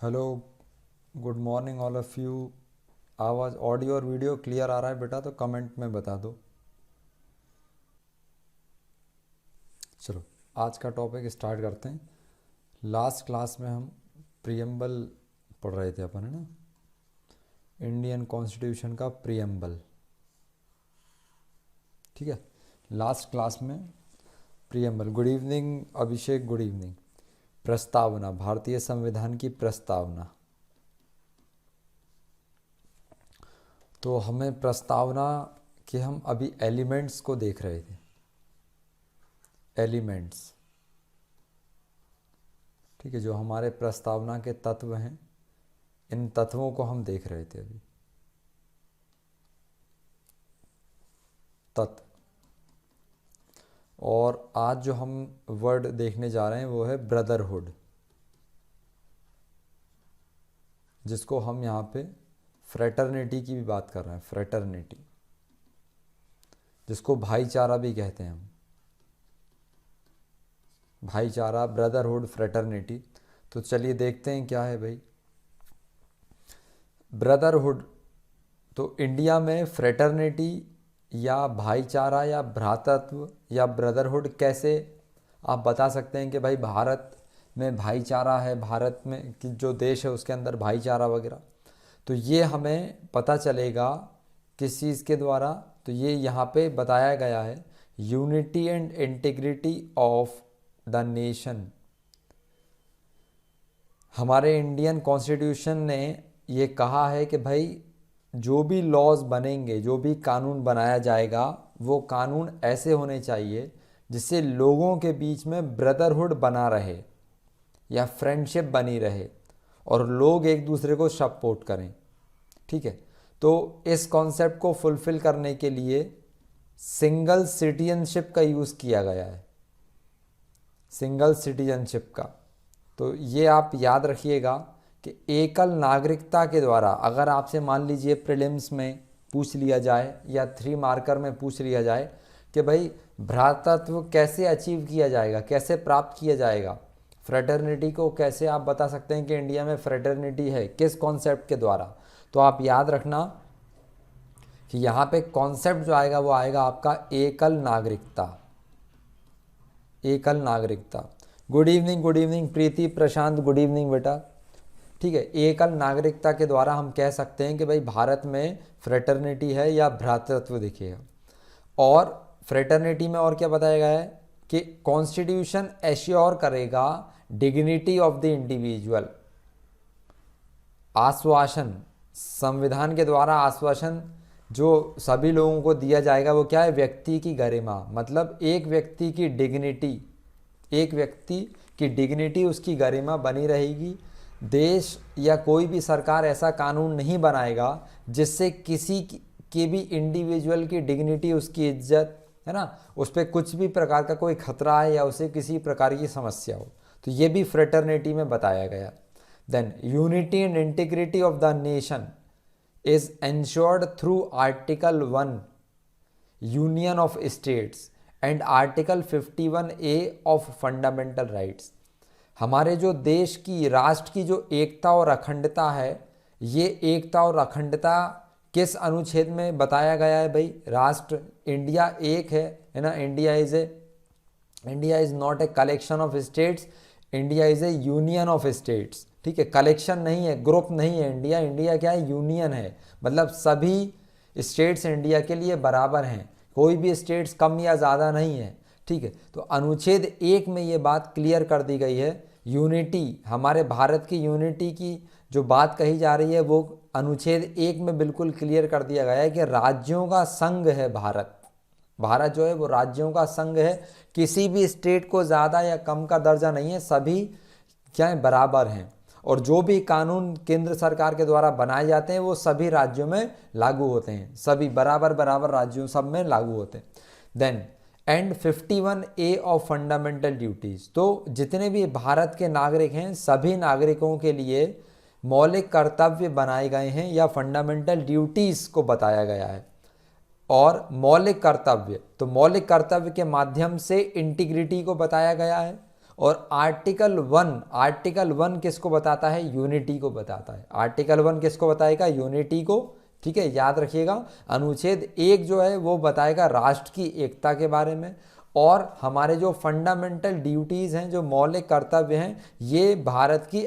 Hello, good morning all of you. आवाज़, audio और video clear आ रहा है बेटा? तो कमेंट में बता दो। चलो, आज का टॉपिक स्टार्ट करते हैं। लास्ट क्लास में हम प्रियम्बल पढ़ रहे थे अपन, है ना? इंडियन कॉन्स्टिट्यूशन का प्रियम्बल। ठीक है, लास्ट क्लास में प्रियम्बल। गुड इवनिंग अभिषेक, गुड इवनिंग। प्रस्तावना, भारतीय संविधान की प्रस्तावना। तो हमें प्रस्तावना के हम अभी एलिमेंट्स को देख रहे थे। एलिमेंट्स, ठीक है, जो हमारे प्रस्तावना के तत्व हैं, इन तत्वों को हम देख रहे थे अभी। तत्व। और आज जो हम वर्ड देखने जा रहे हैं वो है ब्रदरहुड, जिसको हम यहाँ पे फ्रेटर्निटी की भी बात कर रहे हैं। फ्रेटर्निटी, जिसको भाईचारा भी कहते हैं हम। भाईचारा, ब्रदरहुड, फ्रेटर्निटी। तो चलिए देखते हैं क्या है भाई ब्रदरहुड। तो इंडिया में फ्रेटर्निटी या भाईचारा या भ्रातृत्व या ब्रदरहुड कैसे आप बता सकते हैं कि भाई भारत में भाईचारा है, भारत में कि जो देश है उसके अंदर भाईचारा वगैरह। तो ये हमें पता चलेगा किस चीज़ के द्वारा? तो ये यहाँ पे बताया गया है, unity and integrity of the nation. हमारे इंडियन कॉन्स्टिट्यूशन ने ये कहा है कि भाई जो भी लॉज बनेंगे, जो भी कानून बनाया जाएगा, वो कानून ऐसे होने चाहिए जिससे लोगों के बीच में ब्रदरहुड बना रहे या फ्रेंडशिप बनी रहे और लोग एक दूसरे को सपोर्ट करें। ठीक है, तो इस कॉन्सेप्ट को फुलफिल करने के लिए सिंगल सिटीजनशिप का यूज़ किया गया है। सिंगल सिटीजनशिप का, तो ये आप याद रखिएगा कि एकल नागरिकता के द्वारा, अगर आपसे मान लीजिए प्रीलिम्स में पूछ लिया जाए या 3 मार्कर में पूछ लिया जाए कि भाई भ्रातृत्व कैसे अचीव किया जाएगा, कैसे प्राप्त किया जाएगा, फ्रेटर्निटी को कैसे आप बता सकते हैं कि इंडिया में फ्रेटर्निटी है, किस कॉन्सेप्ट के द्वारा? तो आप याद रखना कि यहाँ पे कॉन्सेप्ट जो आएगा वो आएगा आपका एकल नागरिकता। एकल नागरिकता। गुड इवनिंग प्रीति, प्रशांत, गुड इवनिंग बेटा। ठीक है, एकल नागरिकता के द्वारा हम कह सकते हैं कि भाई भारत में फ्रेटर्निटी है या भ्रातृत्व दिखेगा। और फ्रेटर्निटी में और क्या बताया गया है कि कॉन्स्टिट्यूशन एश्योर करेगा डिग्निटी ऑफ द इंडिविजुअल। आश्वासन, संविधान के द्वारा आश्वासन जो सभी लोगों को दिया जाएगा वो क्या है? व्यक्ति की गरिमा, मतलब एक व्यक्ति की डिग्निटी, एक व्यक्ति की डिग्निटी, उसकी गरिमा बनी रहेगी। देश या कोई भी सरकार ऐसा कानून नहीं बनाएगा जिससे किसी की भी इंडिविजुअल की डिग्निटी, उसकी इज्जत, है ना, उस पर कुछ भी प्रकार का कोई खतरा है या उसे किसी प्रकार की समस्या हो। तो ये भी फ्रेटर्निटी में बताया गया। Than unity and integrity of the nation is ensured through article 1 union of states and article 51A of fundamental rights. हमारे जो देश की, राष्ट्र की जो एकता और अखंडता है, ये एकता और अखंडता किस अनुच्छेद में बताया गया है भाई? राष्ट्र, इंडिया एक है ना? India is not a collection of states, India is A union of states. ठीक है, कलेक्शन नहीं है, ग्रुप नहीं है इंडिया। इंडिया क्या है? यूनियन है, मतलब सभी स्टेट्स इंडिया के लिए बराबर हैं, कोई भी स्टेट्स कम या ज़्यादा नहीं है। ठीक है, तो अनुच्छेद 1 में ये बात क्लियर कर दी गई है। यूनिटी, हमारे भारत की यूनिटी की जो बात कही जा रही है वो अनुच्छेद 1 में बिल्कुल क्लियर कर दिया गया है कि राज्यों का संघ है भारत। भारत जो है वो राज्यों का संघ है, किसी भी स्टेट को ज़्यादा या कम का दर्जा नहीं है, सभी क्या है? बराबर हैं। और जो भी कानून केंद्र सरकार के द्वारा बनाए जाते हैं वो सभी राज्यों में लागू होते हैं, सभी बराबर बराबर राज्यों सब में लागू होते हैं। Then and 51A of fundamental duties. तो जितने भी भारत के नागरिक हैं, सभी नागरिकों के लिए मौलिक कर्तव्य बनाए गए हैं या फंडामेंटल ड्यूटीज़ को बताया गया है। और मौलिक कर्तव्य, तो मौलिक कर्तव्य के माध्यम से इंटीग्रिटी को बताया गया है। और आर्टिकल 1 किसको बताता है? यूनिटी को बताता है। आर्टिकल 1 किसको बताएगा? यूनिटी को। ठीक है, याद रखिएगा। अनुच्छेद 1 जो है वो बताएगा राष्ट्र की एकता के बारे में, और हमारे जो फंडामेंटल ड्यूटीज़ हैं, जो मौलिक कर्तव्य हैं, ये भारत की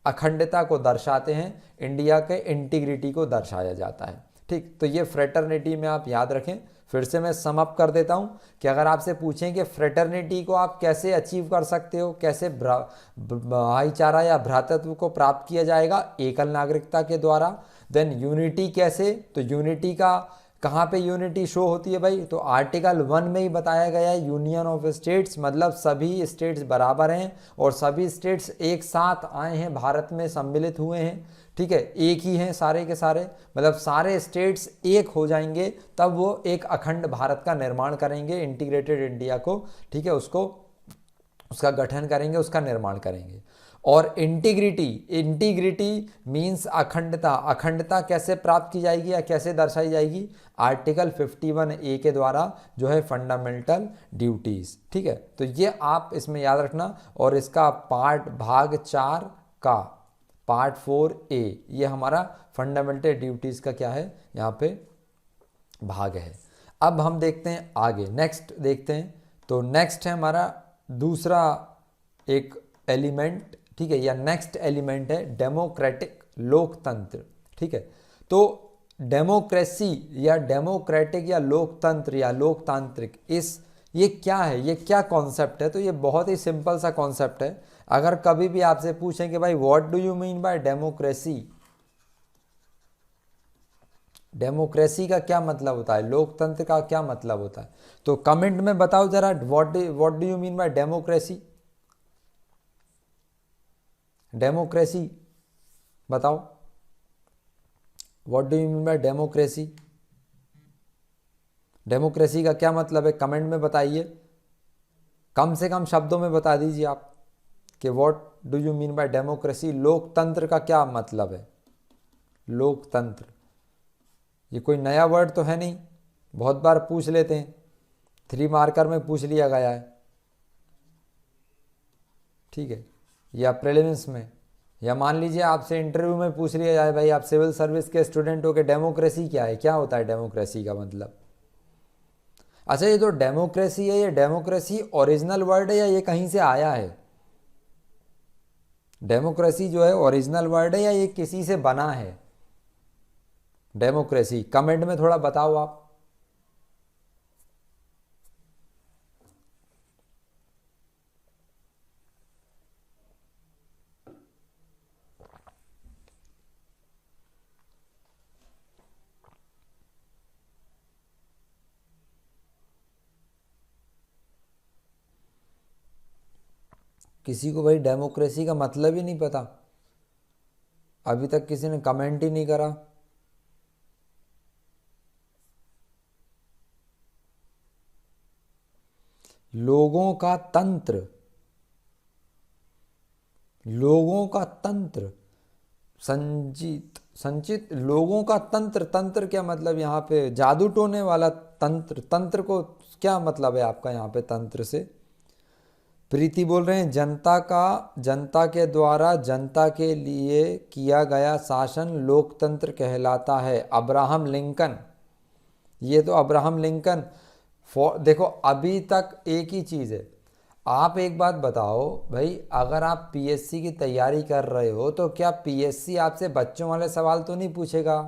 अखंडता को दर्शाते हैं, इंडिया के इंटीग्रिटी को दर्शाया जाता है। ठीक, तो ये फ्रेटर्निटी में आप याद रखें। फिर से मैं सम अप कर देता हूँ कि अगर आपसे पूछें कि फ्रेटर्निटी को आप कैसे अचीव कर सकते हो, कैसे भाईचारा या भ्रातृत्व को प्राप्त किया जाएगा? एकल नागरिकता के द्वारा। देन यूनिटी कैसे? तो यूनिटी का कहाँ पे यूनिटी शो होती है भाई? तो आर्टिकल 1 में ही बताया गया है, यूनियन ऑफ स्टेट्स, मतलब सभी स्टेट्स बराबर हैं और सभी स्टेट्स एक साथ आए हैं, भारत में सम्मिलित हुए हैं। ठीक है, एक ही हैं सारे के सारे, मतलब सारे स्टेट्स एक हो जाएंगे तब वो एक अखंड भारत का निर्माण करेंगे, इंटीग्रेटेड इंडिया को, ठीक है, उसका गठन करेंगे, उसका निर्माण करेंगे। और इंटीग्रिटी मीन्स अखंडता कैसे प्राप्त की जाएगी या कैसे दर्शाई जाएगी? आर्टिकल 51A के द्वारा, जो है फंडामेंटल ड्यूटीज़। ठीक है, तो ये आप इसमें याद रखना। और इसका भाग 4 का पार्ट 4A ये हमारा फंडामेंटल ड्यूटीज़ का क्या है, यहाँ पे भाग है। अब हम देखते हैं आगे, नेक्स्ट देखते हैं। तो नेक्स्ट है हमारा दूसरा एक एलिमेंट, ठीक है, या नेक्स्ट एलिमेंट है डेमोक्रेटिक, लोकतंत्र। ठीक है, तो डेमोक्रेसी या डेमोक्रेटिक या लोकतंत्र या लोकतांत्रिक, ये क्या है, ये क्या कॉन्सेप्ट है? तो ये बहुत ही सिंपल सा कॉन्सेप्ट है। अगर कभी भी आपसे पूछें कि भाई what do you mean by democracy, democracy का क्या मतलब होता है, लोकतंत्र का क्या मतलब होता है, तो कमेंट में बताओ जरा, what do you mean by democracy? Democracy बताओ, what do you mean by democracy? Democracy का क्या मतलब है, कमेंट में बताइए। कम से कम शब्दों में बता दीजिए आप कि what do you mean by democracy. लोकतंत्र का क्या मतलब है? लोकतंत्र ये कोई नया वर्ड तो है नहीं, बहुत बार पूछ लेते हैं, 3 मार्कर में पूछ लिया गया है। ठीक है, या प्रीलिम्स में, या मान लीजिए आपसे इंटरव्यू में पूछ लिया जाए, भाई आप सिविल सर्विस के स्टूडेंट हो के डेमोक्रेसी क्या है, क्या होता है डेमोक्रेसी का मतलब? अच्छा, ये जो डेमोक्रेसी है, ये डेमोक्रेसी ओरिजिनल वर्ड है या ये कहीं से आया है? डेमोक्रेसी जो है ओरिजिनल वर्ड है या ये किसी से बना है? डेमोक्रेसी कमेंट में थोड़ा बताओ आप। किसी को भाई डेमोक्रेसी का मतलब ही नहीं पता, अभी तक किसी ने कमेंट ही नहीं करा। लोगों का तंत्र, लोगों का तंत्र, संचित लोगों का तंत्र, तंत्र क्या मतलब? यहाँ पे जादू टोने वाला तंत्र, तंत्र को क्या मतलब है आपका यहाँ पे तंत्र से? प्रीति बोल रहे हैं जनता के द्वारा जनता के लिए किया गया शासन लोकतंत्र कहलाता है। अब्राहम लिंकन, ये तो अब्राहम लिंकन देखो अभी तक एक ही चीज़ है। आप एक बात बताओ भाई, अगर आप पीएससी की तैयारी कर रहे हो तो क्या पीएससी आपसे बच्चों वाले सवाल तो नहीं पूछेगा?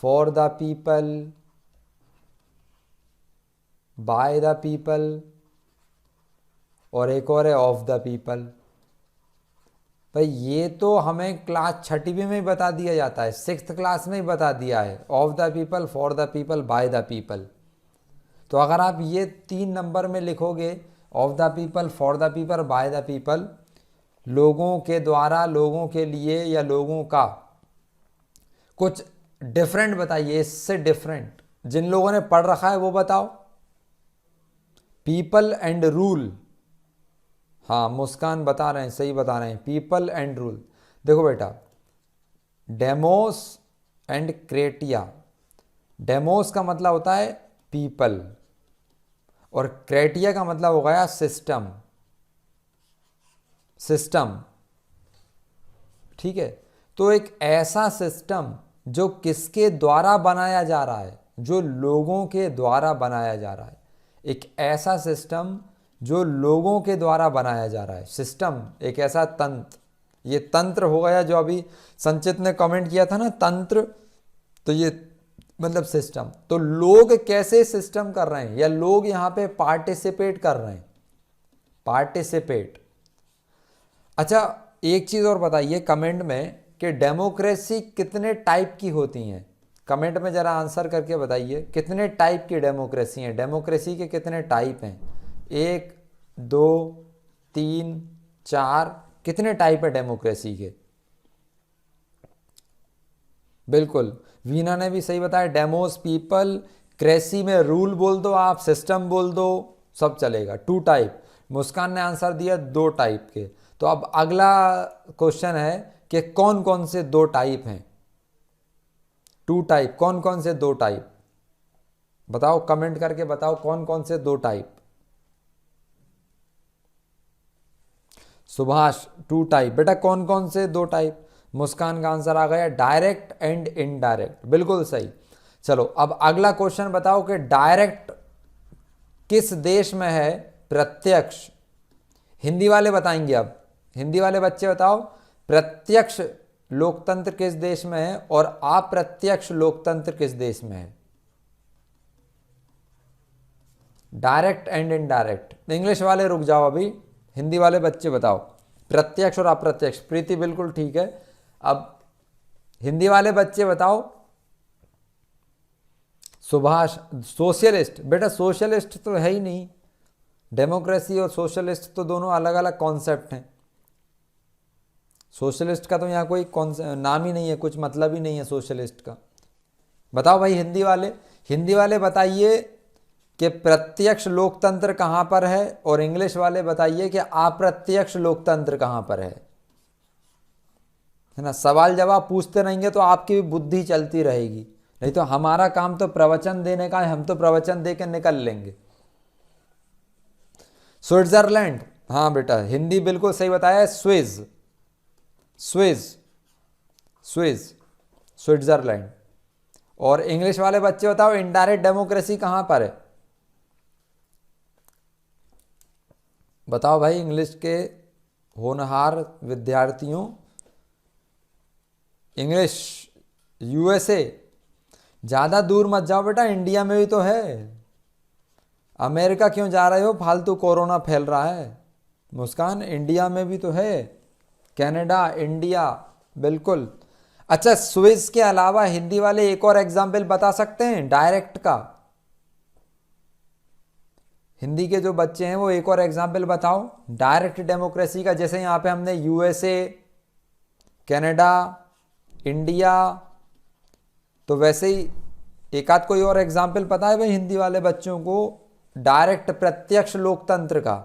For the people, by the people, और एक और है ऑफ द पीपल। भाई ये तो हमें क्लास 6वीं में ही बता दिया जाता है, 6th क्लास में ही बता दिया है, of the people, for the people, by the people. तो अगर आप ये 3 नंबर में लिखोगे, of the people, for the people, by the people, लोगों के द्वारा, लोगों के लिए, या लोगों का, कुछ डिफरेंट बताइए, इससे डिफरेंट जिन लोगों ने पढ़ रखा है वो बताओ। पीपल एंड रूल, हाँ मुस्कान बता रहे हैं, सही बता रहे हैं, पीपल एंड रूल। देखो बेटा, डेमोस एंड क्रेटिया, डेमोस का मतलब होता है पीपल और क्रेटिया का मतलब हो गया सिस्टम। सिस्टम, ठीक है। तो एक ऐसा सिस्टम जो किसके द्वारा बनाया जा रहा है, जो लोगों के द्वारा बनाया जा रहा है, एक ऐसा सिस्टम जो लोगों के द्वारा बनाया जा रहा है। सिस्टम एक ऐसा तंत्र, ये तंत्र हो गया जो अभी संचित ने कमेंट किया था ना, तंत्र, तो ये मतलब सिस्टम। तो लोग कैसे सिस्टम कर रहे हैं, या लोग यहां पे पार्टिसिपेट कर रहे हैं, पार्टिसिपेट। अच्छा एक चीज और बताइए कमेंट में कि डेमोक्रेसी कितने टाइप की होती हैं। कमेंट में जरा आंसर करके बताइए कितने टाइप की डेमोक्रेसी हैं, डेमोक्रेसी के कितने टाइप हैं, 1 2 3 4, कितने टाइप है डेमोक्रेसी के। बिल्कुल वीना ने भी सही बताया, डेमोस पीपल, क्रेसी में रूल बोल दो आप, सिस्टम बोल दो, सब चलेगा। 2 टाइप, मुस्कान ने आंसर दिया 2 टाइप के। तो अब अगला क्वेश्चन है कि कौन कौन से 2 टाइप हैं, 2 टाइप, कौन कौन से 2 टाइप बताओ, कमेंट करके बताओ कौन कौन से 2 टाइप। सुभाष 2 टाइप, बेटा कौन कौन से 2 टाइप। मुस्कान का आंसर आ गया डायरेक्ट एंड इनडायरेक्ट, बिल्कुल सही। चलो अब अगला क्वेश्चन बताओ कि डायरेक्ट किस देश में है, प्रत्यक्ष, हिंदी वाले बताएंगे। अब हिंदी वाले बच्चे बताओ प्रत्यक्ष लोकतंत्र किस देश में है और अप्रत्यक्ष लोकतंत्र किस देश में है, डायरेक्ट एंड इनडायरेक्ट। इंग्लिश वाले रुक जाओ अभी, हिंदी वाले बच्चे बताओ प्रत्यक्ष और अप्रत्यक्ष। प्रीति बिल्कुल ठीक है। अब हिंदी वाले बच्चे बताओ। सुभाष सोशलिस्ट, बेटा सोशलिस्ट तो है ही नहीं, डेमोक्रेसी और सोशलिस्ट तो दोनों अलग अलग कॉन्सेप्ट हैं। सोशलिस्ट का तो यहाँ कोई नाम ही नहीं है, कुछ मतलब ही नहीं है सोशलिस्ट का। बताओ भाई हिंदी वाले, हिंदी वाले बताइए कि प्रत्यक्ष लोकतंत्र कहाँ पर है, और इंग्लिश वाले बताइए कि अप्रत्यक्ष लोकतंत्र कहाँ पर है ना। सवाल जवाब पूछते रहेंगे तो आपकी भी बुद्धि चलती रहेगी, नहीं तो हमारा काम तो प्रवचन देने का है, हम तो प्रवचन देकर निकल लेंगे। स्विट्जरलैंड, हाँ बेटा हिंदी बिल्कुल सही बताया, स्विज, स्विज, स्विज, स्विट्जरलैंड। और इंग्लिश वाले बच्चे बताओ इनडायरेक्ट डेमोक्रेसी कहां पर है, बताओ भाई इंग्लिश के होनहार विद्यार्थियों। इंग्लिश, यूएसए, ज्यादा दूर मत जाओ बेटा, इंडिया में भी तो है। अमेरिका क्यों जा रहे हो, फालतू कोरोना फैल रहा है। मुस्कान इंडिया में भी तो है, कनाडा, इंडिया, बिल्कुल। अच्छा स्विस के अलावा हिंदी वाले एक और एग्जाम्पल बता सकते हैं डायरेक्ट का, हिंदी के जो बच्चे हैं वो एक और एग्जाम्पल बताओ डायरेक्ट डेमोक्रेसी का। जैसे यहां पे हमने यूएसए, कनाडा, इंडिया, तो वैसे ही एक आध कोई और एग्जाम्पल पता है भाई हिंदी वाले बच्चों को डायरेक्ट प्रत्यक्ष लोकतंत्र का,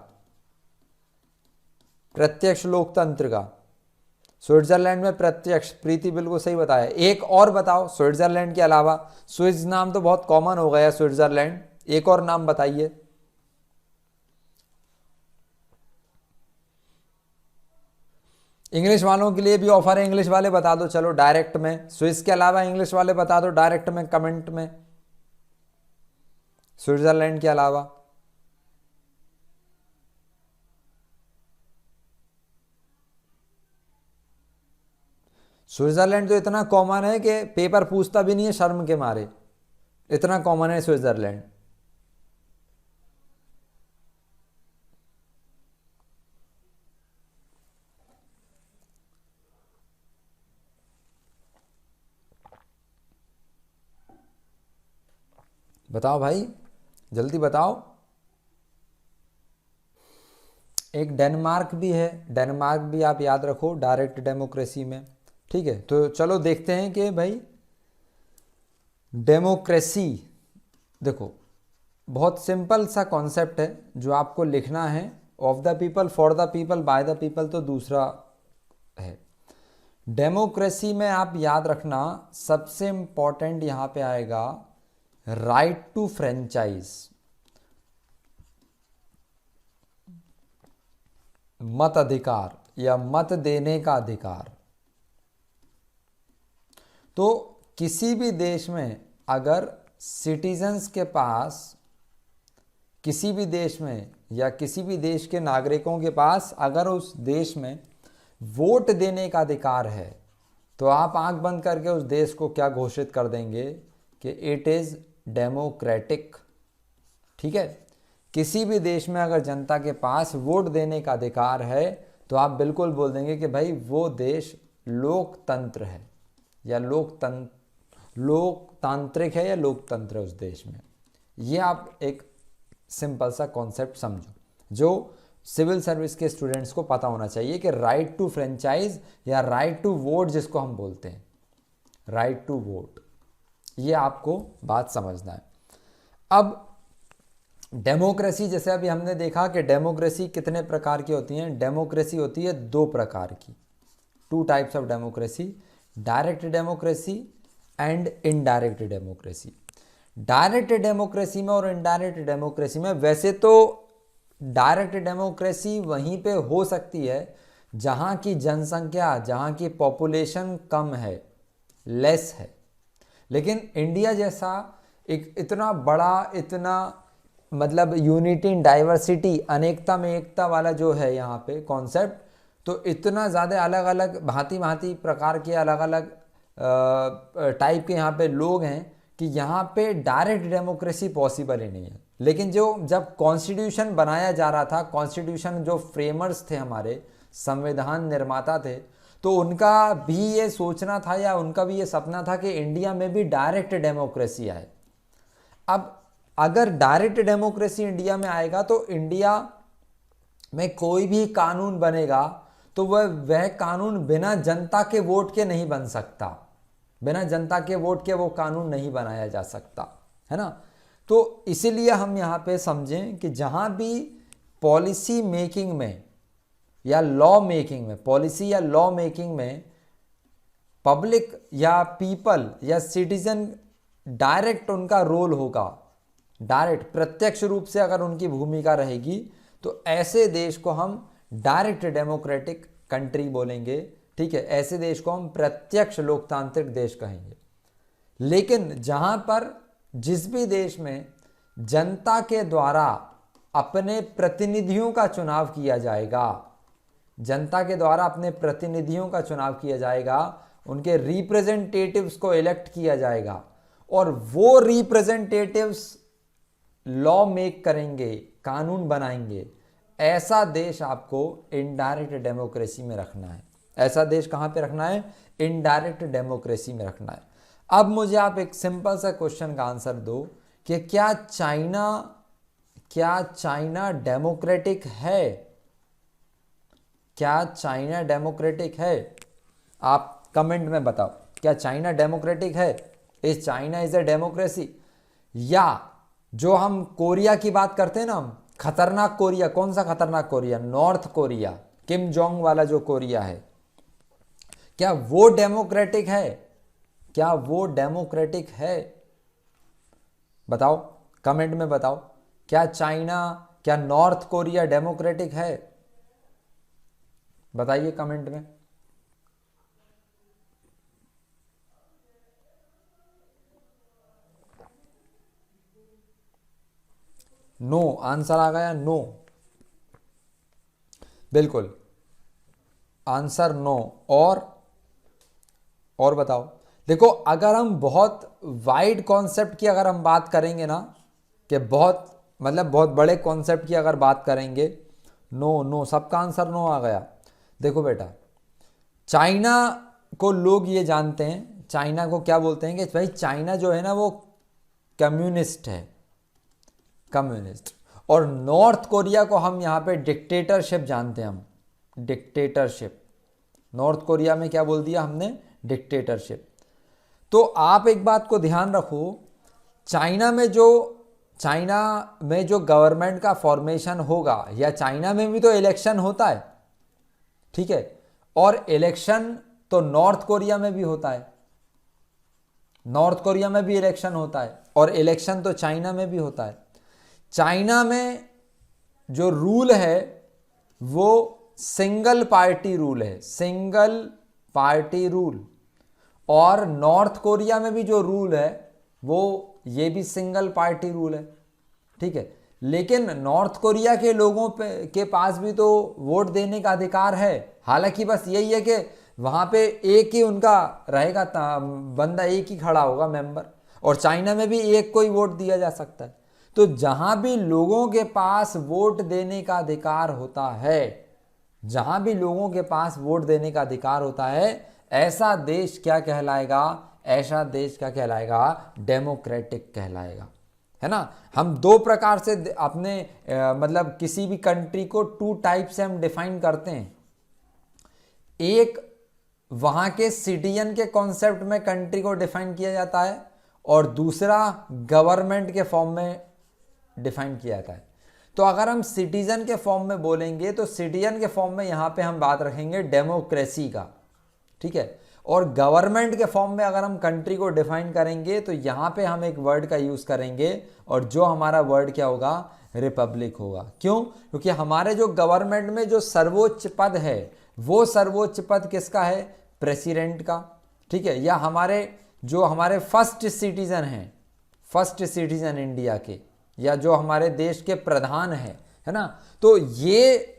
प्रत्यक्ष लोकतंत्र का। स्विट्जरलैंड में प्रत्यक्ष, प्रीति बिल्कुल सही बताया। एक और बताओ स्विट्जरलैंड के अलावा, स्विस नाम तो बहुत कॉमन हो गया स्विट्जरलैंड, एक और नाम बताइए। इंग्लिश वालों के लिए भी ऑफर है, इंग्लिश वाले बता दो चलो डायरेक्ट में, स्विस के अलावा इंग्लिश वाले बता दो डायरेक्ट में कमेंट में, स्विट्जरलैंड के अलावा। स्विट्जरलैंड तो इतना कॉमन है कि पेपर पूछता भी नहीं है शर्म के मारे, इतना कॉमन है स्विट्जरलैंड। बताओ भाई जल्दी बताओ। एक डेनमार्क भी है, डेनमार्क भी आप याद रखो डायरेक्ट डेमोक्रेसी में, ठीक है। तो चलो देखते हैं कि भाई डेमोक्रेसी, देखो बहुत सिंपल सा कॉन्सेप्ट है जो आपको लिखना है, of the people, for the people, by the people तो दूसरा है। डेमोक्रेसी में आप याद रखना सबसे इंपॉर्टेंट यहां पे आएगा राइट टू फ्रेंचाइज, मत अधिकार, या मत देने का अधिकार। तो किसी भी देश में अगर सिटीजन्स के पास, किसी भी देश में या किसी भी देश के नागरिकों के पास अगर उस देश में वोट देने का अधिकार है, तो आप आंख बंद करके उस देश को क्या घोषित कर देंगे कि इट इज़ डेमोक्रेटिक। ठीक है, किसी भी देश में अगर जनता के पास वोट देने का अधिकार है तो आप बिल्कुल बोल देंगे कि भाई वो देश लोकतंत्र है या लोकतांत्रिक है या लोकतंत्र है उस देश में। ये आप एक सिंपल सा कॉन्सेप्ट समझो जो सिविल सर्विस के स्टूडेंट्स को पता होना चाहिए कि राइट टू फ्रेंचाइज या राइट टू वोट जिसको हम बोलते हैं, राइट टू वोट, ये आपको बात समझना है। अब डेमोक्रेसी, जैसे अभी हमने देखा कि डेमोक्रेसी कितने प्रकार की होती हैं। डेमोक्रेसी होती है दो प्रकार की, two types of democracy, direct democracy and indirect democracy. Direct democracy में और इनडायरेक्ट डेमोक्रेसी में, वैसे तो डायरेक्ट डेमोक्रेसी वहीं पे हो सकती है जहाँ की जनसंख्या, जहाँ की पॉपुलेशन कम है, लेस है, लेकिन इंडिया जैसा एक इतना बड़ा, इतना मतलब यूनिटी इन डाइवर्सिटी, अनेकता में एकता वाला जो है यहाँ पे कॉन्सेप्ट, तो इतना ज़्यादा अलग अलग भांति भांति प्रकार के अलग अलग टाइप के यहाँ पे लोग हैं कि यहाँ पे डायरेक्ट डेमोक्रेसी पॉसिबल ही नहीं है। लेकिन जब कॉन्स्टिट्यूशन बनाया जा रहा था, कॉन्स्टिट्यूशन जो फ्रेमर्स थे, हमारे संविधान निर्माता थे, तो उनका भी ये सोचना था या उनका भी ये सपना था कि इंडिया में भी डायरेक्ट डेमोक्रेसी आए। अब अगर डायरेक्ट डेमोक्रेसी इंडिया में आएगा तो इंडिया में कोई भी कानून बनेगा तो वह कानून बिना जनता के वोट के नहीं बन सकता, बिना जनता के वोट के वो कानून नहीं बनाया जा सकता, है ना। तो इसीलिए हम यहाँ पे समझें कि जहाँ भी पॉलिसी मेकिंग में या लॉ मेकिंग में, पॉलिसी या लॉ मेकिंग में पब्लिक या पीपल या सिटीजन डायरेक्ट उनका रोल होगा, डायरेक्ट प्रत्यक्ष रूप से अगर उनकी भूमिका रहेगी, तो ऐसे देश को हम डायरेक्ट डेमोक्रेटिक कंट्री बोलेंगे। ठीक है, ऐसे देश को हम प्रत्यक्ष लोकतांत्रिक देश कहेंगे। लेकिन जहां पर जिस भी देश में जनता के द्वारा अपने प्रतिनिधियों का चुनाव किया जाएगा, जनता के द्वारा अपने प्रतिनिधियों का चुनाव किया जाएगा, उनके रिप्रेजेंटेटिव्स को इलेक्ट किया जाएगा और वो रिप्रेजेंटेटिव्स लॉ मेक करेंगे, कानून बनाएंगे, ऐसा देश आपको इनडायरेक्ट डेमोक्रेसी में रखना है। ऐसा देश कहाँ पे रखना है? इनडायरेक्ट डेमोक्रेसी में रखना है। अब मुझे आप एक सिंपल सा क्वेश्चन का आंसर दो कि क्या चाइना डेमोक्रेटिक है? क्या चाइना डेमोक्रेटिक है? आप कमेंट में बताओ, क्या चाइना डेमोक्रेटिक है? Is China is a democracy? या जो हम कोरिया की बात करते हैं ना, हम खतरनाक कोरिया, कौन सा खतरनाक Korea? North Korea, Kim Jong वाला जो कोरिया है, क्या वो डेमोक्रेटिक है? क्या वो डेमोक्रेटिक है? बताओ, कमेंट में बताओ, क्या चाइना, क्या नॉर्थ कोरिया डेमोक्रेटिक है? बताइए कमेंट में। नो आंसर आ गया, नो, बिल्कुल आंसर नो। और बताओ, देखो अगर हम बहुत वाइड कॉन्सेप्ट की अगर हम बात करेंगे ना, कि बहुत बहुत बड़े कॉन्सेप्ट की अगर बात करेंगे, नो, सबका आंसर नो आ गया। देखो बेटा, चाइना को लोग ये जानते हैं, चाइना को क्या बोलते हैं कि भाई चाइना जो है ना वो कम्युनिस्ट है, कम्युनिस्ट। और नॉर्थ कोरिया को हम यहाँ पे डिक्टेटरशिप जानते हैं, हम डिक्टेटरशिप। नॉर्थ कोरिया में क्या बोल दिया हमने? डिक्टेटरशिप। तो आप एक बात को ध्यान रखो, चाइना में जो गवर्नमेंट का फॉर्मेशन होगा, या चाइना में भी तो इलेक्शन होता है, ठीक है, और इलेक्शन तो नॉर्थ कोरिया में भी होता है, नॉर्थ कोरिया में भी इलेक्शन होता है, और इलेक्शन तो चाइना में भी होता है। चाइना में जो रूल है वो सिंगल पार्टी रूल है, सिंगल पार्टी रूल। और नॉर्थ कोरिया में भी जो रूल है वो ये भी सिंगल पार्टी रूल है, ठीक है। लेकिन नॉर्थ कोरिया के लोगों के पास भी तो वोट देने का अधिकार है। हालांकि बस यही है कि वहां पे एक ही उनका रहेगा, बंदा एक ही खड़ा होगा मेंबर, और चाइना में भी एक को ही वोट दिया जा सकता है। तो जहां भी लोगों के पास वोट देने का अधिकार होता है, जहां भी लोगों के पास वोट देने का अधिकार होता है, ऐसा देश क्या कहलाएगा? ऐसा देश क्या कहलाएगा? डेमोक्रेटिक कहलाएगा, है ना। हम दो प्रकार से अपने मतलब किसी भी कंट्री को टू टाइप से हम डिफाइन करते हैं। एक वहां के सिटीजन के कॉन्सेप्ट में कंट्री को डिफाइन किया जाता है, और दूसरा गवर्नमेंट के फॉर्म में डिफाइन किया जाता है। तो अगर हम सिटीजन के फॉर्म में बोलेंगे तो सिटीजन के फॉर्म में यहां पे हम बात रखेंगे डेमोक्रेसी का, ठीक है। और गवर्नमेंट के फॉर्म में अगर हम कंट्री को डिफाइन करेंगे तो यहां पे हम एक वर्ड का यूज करेंगे, और जो हमारा वर्ड क्या होगा? रिपब्लिक होगा। क्यों? क्योंकि हमारे जो गवर्नमेंट में जो सर्वोच्च पद है, वो सर्वोच्च पद किसका है? प्रेसिडेंट का, ठीक है। या हमारे फर्स्ट सिटीजन हैं, फर्स्ट सिटीजन इंडिया के, या जो हमारे देश के प्रधान है ना। तो ये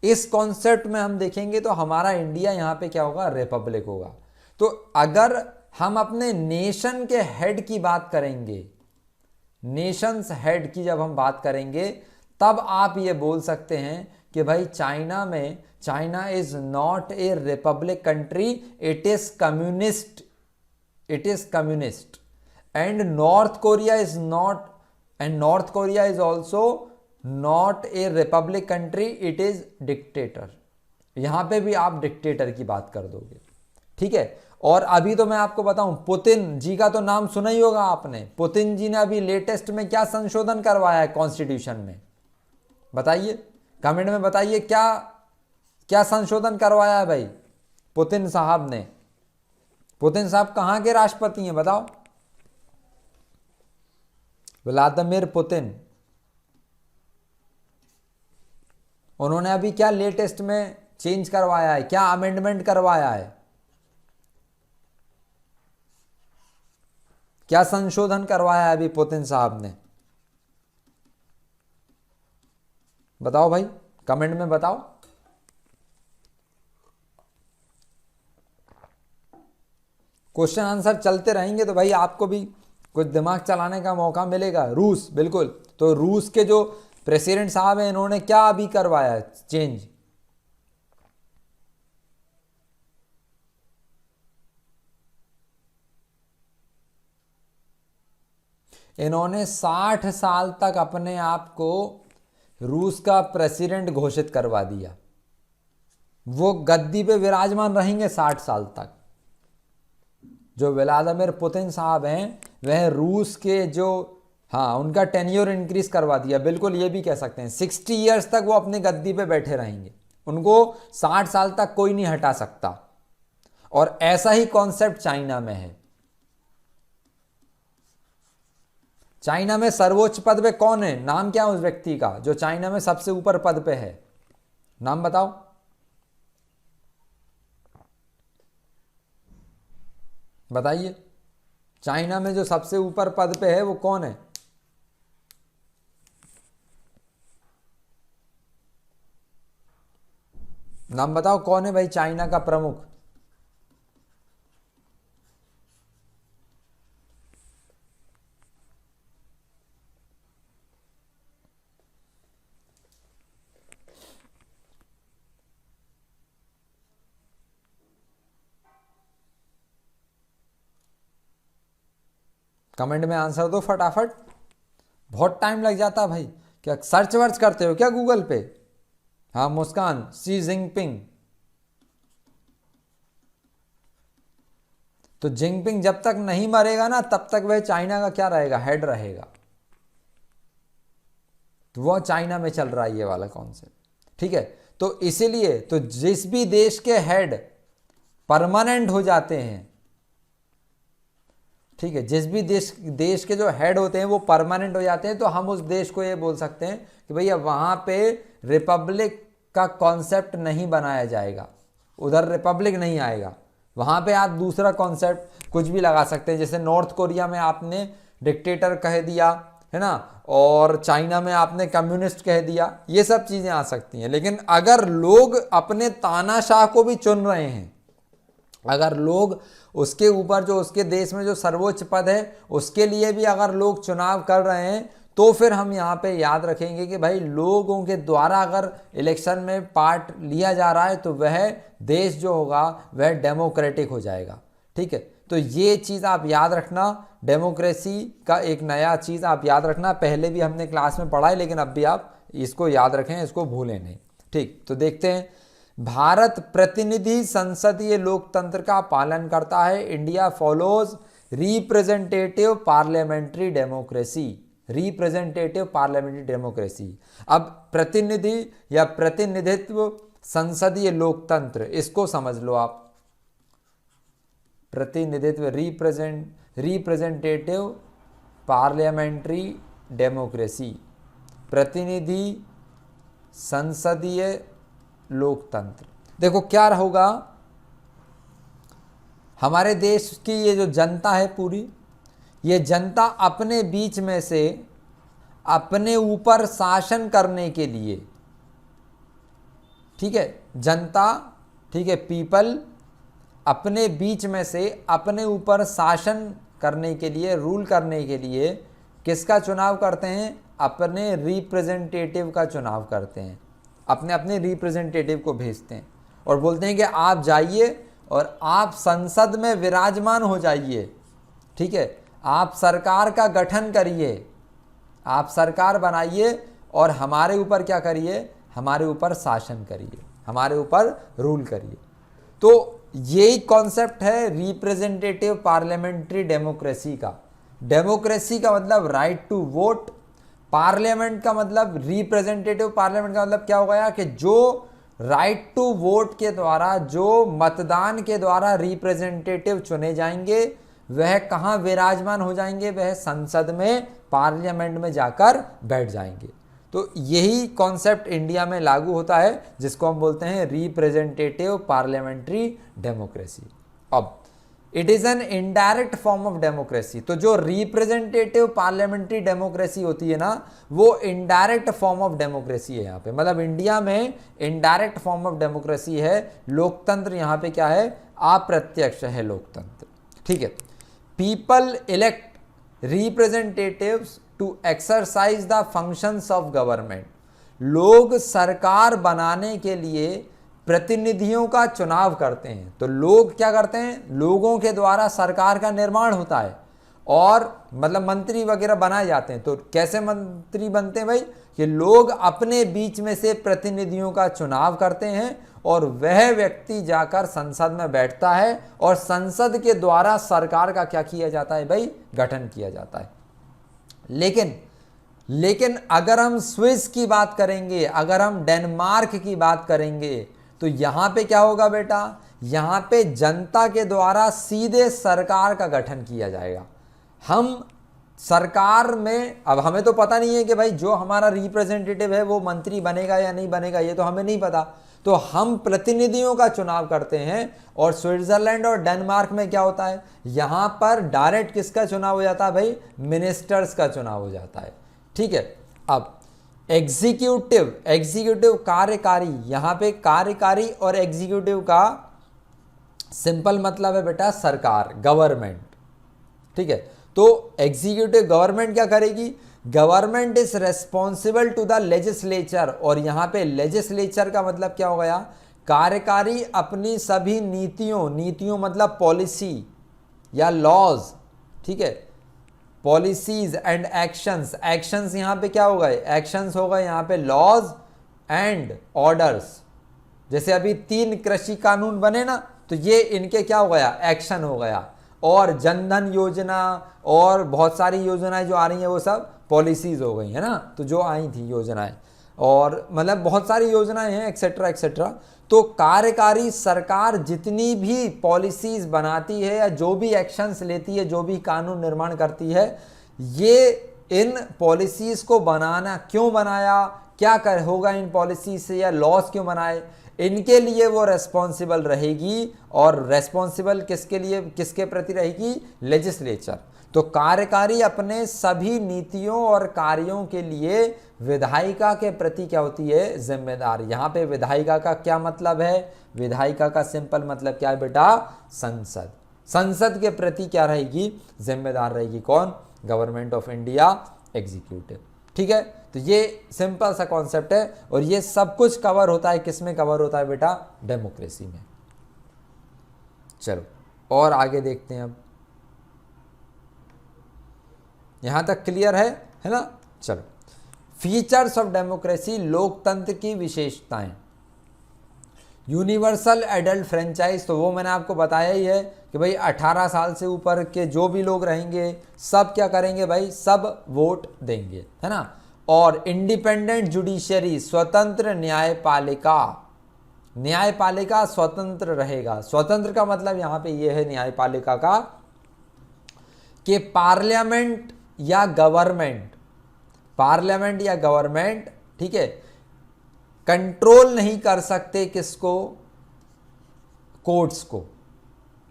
इस कॉन्सेप्ट में हम देखेंगे तो हमारा इंडिया यहाँ पे क्या होगा? रिपब्लिक होगा। तो अगर हम अपने नेशन के हेड की बात करेंगे, नेशंस हेड की जब हम बात करेंगे, तब आप ये बोल सकते हैं कि भाई China is not a Republic country, it is communist, it is communist. And north Korea is also not a Republic country, it is dictator. यहां पे भी आप डिक्टेटर की बात कर दोगे, ठीक है। और अभी तो मैं आपको बताऊं, पुतिन जी का तो नाम सुना ही होगा आपने। पुतिन जी ने अभी लेटेस्ट में क्या संशोधन करवाया है कॉन्स्टिट्यूशन में? बताइए, कमेंट में बताइए, क्या संशोधन करवाया है भाई पुतिन साहब ने? पुतिन साहब कहां के राष्ट्रपति हैं बताओ? Vladimir Putin. उन्होंने अभी क्या लेटेस्ट में चेंज करवाया है? क्या अमेंडमेंट करवाया है? क्या संशोधन करवाया है अभी पुतिन साहब ने? बताओ भाई, कमेंट में बताओ। क्वेश्चन आंसर चलते रहेंगे तो भाई आपको भी कुछ दिमाग चलाने का मौका मिलेगा। रूस, बिल्कुल। तो रूस के जो प्रेसिडेंट साहब हैं, इन्होंने क्या अभी करवाया है चेंज? इन्होंने 60 साल तक अपने आप को रूस का प्रेसिडेंट घोषित करवा दिया। वो गद्दी पे विराजमान रहेंगे 60 साल तक। जो व्लादिमीर पुतिन साहब हैं, वह रूस के जो, हाँ, उनका टेन्योर इंक्रीज करवा दिया। बिल्कुल, ये भी कह सकते हैं 60 ईयर्स तक वो अपनी गद्दी पे बैठे रहेंगे। उनको 60 साल तक कोई नहीं हटा सकता। और ऐसा ही कॉन्सेप्ट चाइना में है। चाइना में सर्वोच्च पद पे कौन है? नाम क्या है उस व्यक्ति का जो चाइना में सबसे ऊपर पद पे है? नाम बताओ। बताइए, चाइना में जो सबसे ऊपर पद पे है वो कौन है? नाम बताओ, कौन है भाई चाइना का प्रमुख? कमेंट में आंसर दो फटाफट। बहुत टाइम लग जाता भाई। क्या सर्च वर्च करते हो क्या गूगल पे? हाँ, मुस्कान, शी जिनपिंग। तो जिनपिंग जब तक नहीं मरेगा ना, तब तक वह चाइना का क्या रहेगा? हेड रहेगा। तो वह चाइना में चल रहा है ये वाला कॉन्सेप्ट, ठीक है। तो इसीलिए तो जिस भी देश के हेड परमानेंट हो जाते हैं, ठीक है, जिस भी देश के जो हेड होते हैं वो परमानेंट हो जाते हैं, तो हम उस देश को ये बोल सकते हैं कि भैया वहां पे रिपब्लिक का कॉन्सेप्ट नहीं बनाया जाएगा, उधर रिपब्लिक नहीं आएगा। वहाँ पे आप दूसरा कॉन्सेप्ट कुछ भी लगा सकते हैं, जैसे नॉर्थ कोरिया में आपने डिक्टेटर कह दिया है ना, और चाइना में आपने कम्युनिस्ट कह दिया, ये सब चीज़ें आ सकती हैं। लेकिन अगर लोग अपने तानाशाह को भी चुन रहे हैं, अगर लोग उसके ऊपर जो उसके देश में जो सर्वोच्च पद है उसके लिए भी अगर लोग चुनाव कर रहे हैं, तो फिर हम यहाँ पे याद रखेंगे कि भाई लोगों के द्वारा अगर इलेक्शन में पार्ट लिया जा रहा है तो वह देश जो होगा वह डेमोक्रेटिक हो जाएगा। ठीक है, तो ये चीज़ आप याद रखना, डेमोक्रेसी का एक नया चीज़ आप याद रखना, पहले भी हमने क्लास में पढ़ा है लेकिन अब भी आप इसको याद रखें, इसको भूलें नहीं। ठीक, तो देखते हैं, भारत प्रतिनिधि संसदीय लोकतंत्र का पालन करता है। India follows representative parliamentary democracy, representative parliamentary democracy. अब प्रतिनिधि या प्रतिनिधित्व संसदीय लोकतंत्र, इसको समझ लो आप, प्रतिनिधित्व रिप्रेजेंटेटिव पार्लियामेंट्री डेमोक्रेसी, प्रतिनिधि संसदीय लोकतंत्र। देखो क्या होगा, हमारे देश की ये जो जनता है पूरी, ये जनता अपने बीच में से अपने ऊपर शासन करने के लिए, ठीक है, जनता, ठीक है, पीपल अपने बीच में से अपने ऊपर शासन करने के लिए, रूल करने के लिए किसका चुनाव करते हैं? अपने रिप्रेजेंटेटिव का चुनाव करते हैं, अपने अपने रिप्रेजेंटेटिव को भेजते हैं और बोलते हैं कि आप जाइए और आप संसद में विराजमान हो जाइए। ठीक है, आप सरकार का गठन करिए, आप सरकार बनाइए और हमारे ऊपर क्या करिए? हमारे ऊपर शासन करिए, हमारे ऊपर रूल करिए। तो यही कॉन्सेप्ट है रिप्रेजेंटेटिव पार्लियामेंट्री डेमोक्रेसी का। डेमोक्रेसी का मतलब राइट टू वोट, पार्लियामेंट का मतलब, रिप्रेजेंटेटिव पार्लियामेंट का मतलब क्या हो गया कि जो राइट टू वोट के द्वारा, जो मतदान के द्वारा रिप्रेजेंटेटिव चुने जाएंगे, वह कहाँ विराजमान हो जाएंगे? वह संसद में, पार्लियामेंट में जाकर बैठ जाएंगे। तो यही कॉन्सेप्ट इंडिया में लागू होता है, जिसको हम बोलते हैं रिप्रेजेंटेटिव पार्लियामेंट्री डेमोक्रेसी। अब it is an indirect form of democracy. तो जो रिप्रेजेंटेटिव पार्लियामेंट्री डेमोक्रेसी होती है ना, वो इनडायरेक्ट फॉर्म ऑफ डेमोक्रेसी है यहाँ पे। मतलब इंडिया में इनडायरेक्ट फॉर्म ऑफ डेमोक्रेसी है। लोकतंत्र यहाँ पे क्या है? अप्रत्यक्ष है लोकतंत्र। ठीक है, people elect representatives to exercise the functions of government. लोग सरकार बनाने के लिए प्रतिनिधियों का चुनाव करते हैं। तो लोग क्या करते हैं? लोगों के द्वारा सरकार का निर्माण होता है और मतलब मंत्री वगैरह बनाए जाते हैं। तो कैसे मंत्री बनते हैं भाई? कि लोग अपने बीच में से प्रतिनिधियों का चुनाव करते हैं और वह व्यक्ति जाकर संसद में बैठता है और संसद के द्वारा सरकार का क्या किया जाता है भाई? गठन किया जाता है। लेकिन अगर हम स्विस की बात करेंगे, अगर हम डेनमार्क की बात करेंगे, तो यहां पे क्या होगा बेटा? यहां पे जनता के द्वारा सीधे सरकार का गठन किया जाएगा। हम सरकार में, अब हमें तो पता नहीं है कि भाई जो हमारा रिप्रेजेंटेटिव है वो मंत्री बनेगा या नहीं बनेगा, ये तो हमें नहीं पता। तो हम प्रतिनिधियों का चुनाव करते हैं। और स्विट्जरलैंड और डेनमार्क में क्या होता है? यहां पर डायरेक्ट किसका चुनाव हो जाता है भाई? मिनिस्टर्स का चुनाव हो जाता है। ठीक है, अब एग्जीक्यूटिव कार्यकारी, यहां पे कार्यकारी और एग्जीक्यूटिव का सिंपल मतलब है बेटा सरकार, गवर्नमेंट। ठीक है, तो एग्जीक्यूटिव गवर्नमेंट क्या करेगी? Government is responsible to the legislature. और यहां पे लेजिस्लेचर का मतलब क्या हो गया? कार्यकारी अपनी सभी नीतियों मतलब पॉलिसी या लॉज, ठीक है, पॉलिसीज एंड एक्शंस यहां पे क्या हो गए? एक्शंस हो गए यहां पे लॉज एंड ऑर्डर्स। जैसे अभी 3 कृषि कानून बने ना, तो ये इनके क्या हो गया? एक्शन हो गया। और जनधन योजना और बहुत सारी योजनाएं जो आ रही हैं वो सब पॉलिसीज हो गई है ना, तो जो आई थी योजनाएं, और मतलब बहुत सारी योजनाएं हैं एक्सेट्रा एक्सेट्रा। तो कार्यकारी सरकार जितनी भी पॉलिसीज बनाती है या जो भी एक्शंस लेती है, जो भी कानून निर्माण करती है, ये इन पॉलिसीज को बनाना, क्यों बनाया, क्या कर होगा इन पॉलिसी से या लॉस क्यों बनाए, इनके लिए वो रेस्पॉन्सिबल रहेगी। और रेस्पॉन्सिबल किसके लिए, किसके प्रति रहेगी, लेजिस्लेचर। तो कार्यकारी अपने सभी नीतियों और कार्यों के लिए विधायिका के प्रति क्या होती है, जिम्मेदार। यहाँ पे विधायिका का क्या मतलब है, विधायिका का सिंपल मतलब क्या है बेटा, संसद। संसद के प्रति क्या रहेगी, जिम्मेदार रहेगी। कौन, गवर्नमेंट ऑफ इंडिया, एग्जीक्यूटिव। ठीक है, तो ये सिंपल सा कॉन्सेप्ट है। और ये सब कुछ कवर होता है किस में कवर होता है बेटा, डेमोक्रेसी में। चलो और आगे देखते हैं। अब यहां तक क्लियर है ना। चलो, फीचर्स ऑफ डेमोक्रेसी, लोकतंत्र की विशेषताएं। यूनिवर्सल एडल्ट फ्रेंचाइज, तो वो मैंने आपको बताया ही है कि भाई 18 साल से ऊपर के जो भी लोग रहेंगे सब क्या करेंगे भाई, सब वोट देंगे, है ना। और इंडिपेंडेंट जुडिशरी, स्वतंत्र न्यायपालिका, न्यायपालिका स्वतंत्र रहेगा। स्वतंत्र का मतलब यहां पे ये है न्यायपालिका का कि पार्लियामेंट या गवर्नमेंट, पार्लियामेंट या गवर्नमेंट, ठीक है, कंट्रोल नहीं कर सकते किसको, कोर्ट्स को।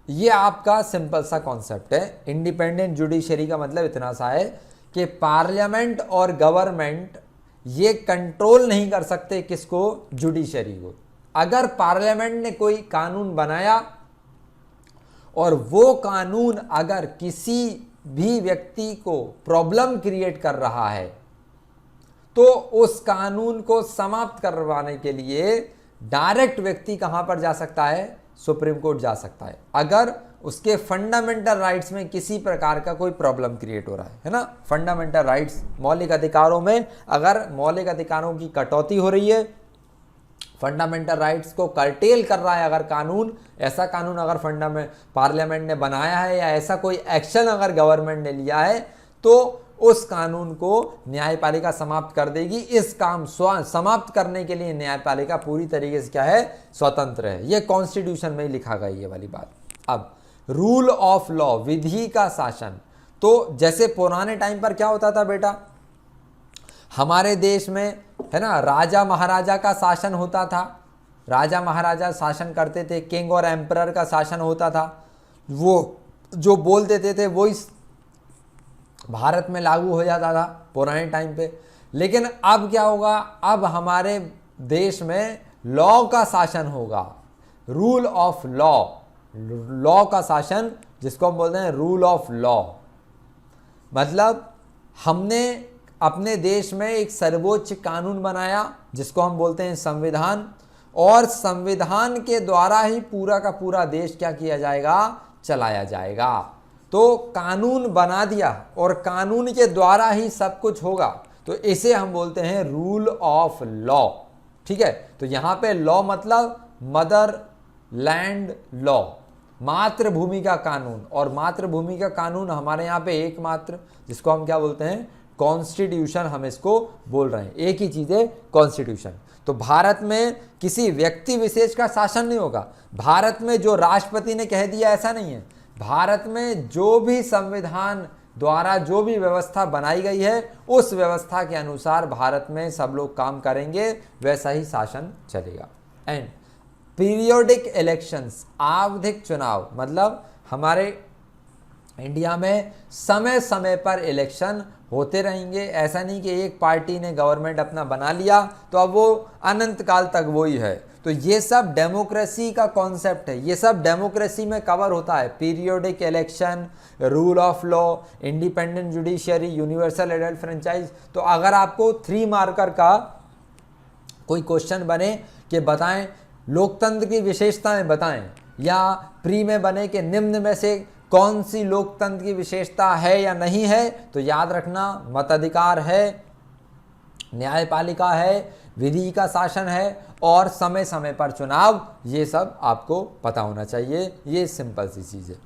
ये आपका सिंपल सा कॉन्सेप्ट है। इंडिपेंडेंट जुडिशरी का मतलब इतना सा है कि पार्लियामेंट और गवर्नमेंट ये कंट्रोल नहीं कर सकते किसको, जुडिशरी को। अगर पार्लियामेंट ने कोई कानून बनाया और वो कानून अगर किसी भी व्यक्ति को प्रॉब्लम क्रिएट कर रहा है तो उस कानून को समाप्त करवाने के लिए डायरेक्ट व्यक्ति कहां पर जा सकता है, सुप्रीम कोर्ट जा सकता है, अगर उसके फंडामेंटल राइट्स में किसी प्रकार का कोई प्रॉब्लम क्रिएट हो रहा है ना। फंडामेंटल राइट्स, मौलिक अधिकारों में अगर मौलिक अधिकारों की कटौती हो रही है, फंडामेंटल राइट्स को कर्टेल कर रहा है अगर कानून, ऐसा कानून अगर पार्लियामेंट ने बनाया है या ऐसा कोई एक्शन अगर गवर्नमेंट ने लिया है, तो उस कानून को न्यायपालिका समाप्त कर देगी। इस काम समाप्त करने के लिए न्यायपालिका पूरी तरीके से क्या है, स्वतंत्र है। ये कॉन्स्टिट्यूशन में ही लिखा गया ये वाली बात। अब रूल ऑफ लॉ, विधि का शासन। तो जैसे पुराने टाइम पर क्या होता था बेटा, हमारे देश में है ना, राजा महाराजा का शासन होता था, राजा महाराजा शासन करते थे, किंग और एम्परर का शासन होता था। वो जो बोल देते थे वो इस भारत में लागू हो जाता था पुराने टाइम पे। लेकिन अब क्या होगा, अब हमारे देश में लॉ का शासन होगा, रूल ऑफ लॉ, लॉ का शासन जिसको हम बोलते हैं रूल ऑफ लॉ। मतलब हमने अपने देश में एक सर्वोच्च कानून बनाया जिसको हम बोलते हैं संविधान, और संविधान के द्वारा ही पूरा का पूरा देश क्या किया जाएगा, चलाया जाएगा। तो कानून बना दिया और कानून के द्वारा ही सब कुछ होगा, तो इसे हम बोलते हैं रूल ऑफ लॉ। ठीक है, तो यहां पे लॉ मतलब मदर लैंड लॉ, मातृभूमि का कानून। और मातृभूमि का कानून हमारे यहाँ पे एकमात्र, जिसको हम क्या बोलते हैं, कॉन्स्टिट्यूशन, हम इसको बोल रहे हैं। एक ही चीज है, कॉन्स्टिट्यूशन। तो भारत में किसी व्यक्ति विशेष का शासन नहीं होगा। भारत में जो राष्ट्रपति ने कह दिया ऐसा नहीं है। भारत में जो भी संविधान द्वारा जो भी व्यवस्था बनाई गई है उस व्यवस्था के अनुसार भारत में सब लोग काम करेंगे, वैसा ही शासन चलेगा। एंड पीरियोडिक इलेक्शंस, आवधिक चुनाव, मतलब हमारे इंडिया में समय समय पर इलेक्शन होते रहेंगे। ऐसा नहीं कि एक पार्टी ने गवर्नमेंट अपना बना लिया तो अब वो अनंत काल तक वही है। तो ये सब डेमोक्रेसी का कॉन्सेप्ट है, ये सब डेमोक्रेसी में कवर होता है। Periodic election, rule of law, independent judiciary, universal adult franchise. तो अगर आपको 3 मार्कर का कोई क्वेश्चन बने कि बताएं लोकतंत्र की विशेषताएं बताएं, या प्री में बने कि निम्न में से कौन सी लोकतंत्र की विशेषता है या नहीं है, तो याद रखना मताधिकार है, न्यायपालिका है, विधि का शासन है और समय समय पर चुनाव। ये सब आपको पता होना चाहिए। ये सिंपल सी चीज़ है।